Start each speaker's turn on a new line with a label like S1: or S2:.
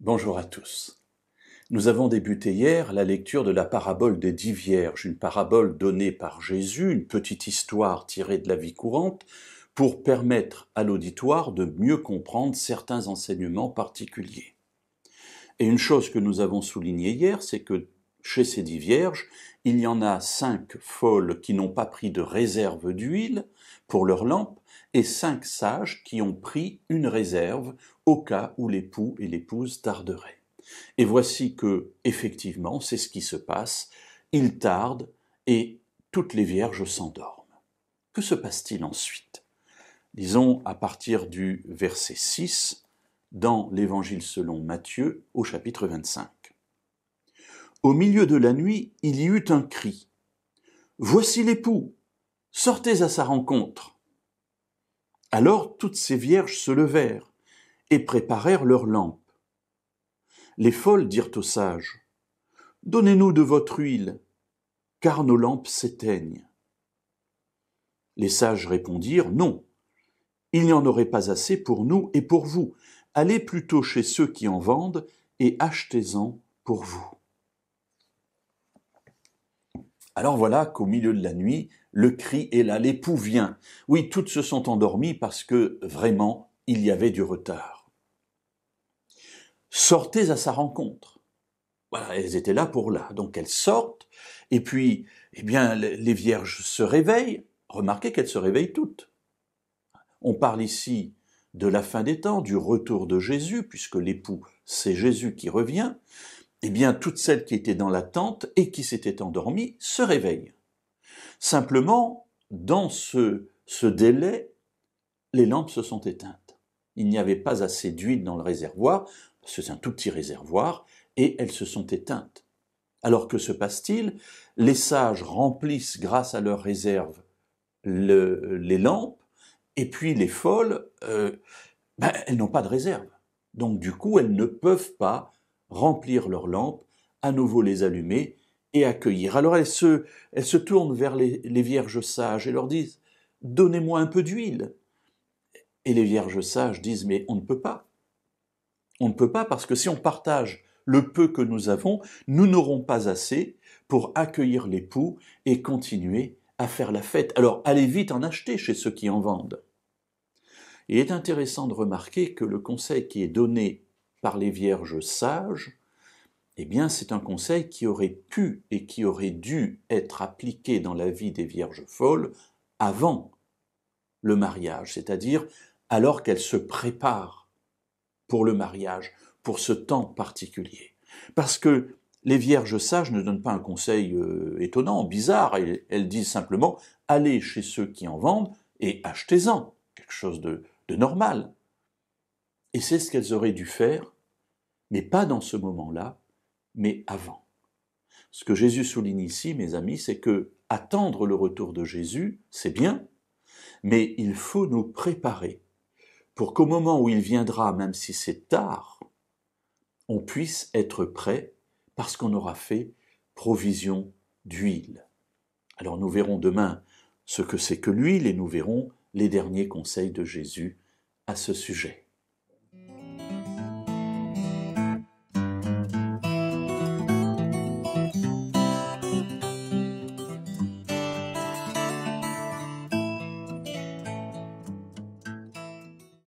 S1: Bonjour à tous. Nous avons débuté hier la lecture de la parabole des 10 vierges, une parabole donnée par Jésus, une petite histoire tirée de la vie courante, pour permettre à l'auditoire de mieux comprendre certains enseignements particuliers. Et une chose que nous avons soulignée hier, c'est que chez ces 10 vierges, il y en a 5 folles qui n'ont pas pris de réserve d'huile pour leur lampe, et 5 sages qui ont pris une réserve au cas où l'époux et l'épouse tarderaient. Et voici que, effectivement, c'est ce qui se passe, ils tardent et toutes les vierges s'endorment. Que se passe-t-il ensuite? Lisons à partir du verset 6 dans l'Évangile selon Matthieu au chapitre 25. Au milieu de la nuit, il y eut un cri. « Voici l'époux, sortez à sa rencontre !» Alors toutes ces vierges se levèrent et préparèrent leurs lampes. Les folles dirent aux sages, « Donnez-nous de votre huile, car nos lampes s'éteignent. » Les sages répondirent, « Non, il n'y en aurait pas assez pour nous et pour vous. Allez plutôt chez ceux qui en vendent et achetez-en pour vous. » Alors voilà qu'au milieu de la nuit, le cri est là, l'époux vient. Oui, toutes se sont endormies parce que vraiment, il y avait du retard. Sortez à sa rencontre. Voilà, elles étaient là pour là. Donc elles sortent, et puis, les vierges se réveillent. Remarquez qu'elles se réveillent toutes. On parle ici de la fin des temps, du retour de Jésus, puisque l'époux, c'est Jésus qui revient. Toutes celles qui étaient dans la tente et qui s'étaient endormies se réveillent. Simplement, dans ce délai, les lampes se sont éteintes. Il n'y avait pas assez d'huile dans le réservoir, parce que c'est un tout petit réservoir, et elles se sont éteintes. Alors que se passe-t-il? Les sages remplissent grâce à leur réserve les lampes, et puis les folles, elles n'ont pas de réserve. Donc du coup, elles ne peuvent pas remplir leurs lampes, à nouveau les allumer et accueillir. Alors elles se tournent vers les vierges sages et leur disent « Donnez-moi un peu d'huile ». Et les vierges sages disent « Mais on ne peut pas. On ne peut pas parce que si on partage le peu que nous avons, nous n'aurons pas assez pour accueillir l'époux et continuer à faire la fête. Alors allez vite en acheter chez ceux qui en vendent. » Il est intéressant de remarquer que le conseil qui est donné par les vierges sages, c'est un conseil qui aurait pu et qui aurait dû être appliqué dans la vie des vierges folles avant le mariage, c'est-à-dire alors qu'elles se préparent pour le mariage, pour ce temps particulier. Parce que les vierges sages ne donnent pas un conseil étonnant, bizarre, elles disent simplement « allez chez ceux qui en vendent et achetez-en », quelque chose de normal. Et c'est ce qu'elles auraient dû faire, mais pas dans ce moment-là, mais avant. Ce que Jésus souligne ici, mes amis, c'est que attendre le retour de Jésus, c'est bien, mais il faut nous préparer pour qu'au moment où il viendra, même si c'est tard, on puisse être prêt parce qu'on aura fait provision d'huile. Alors nous verrons demain ce que c'est que l'huile et nous verrons les derniers conseils de Jésus à ce sujet.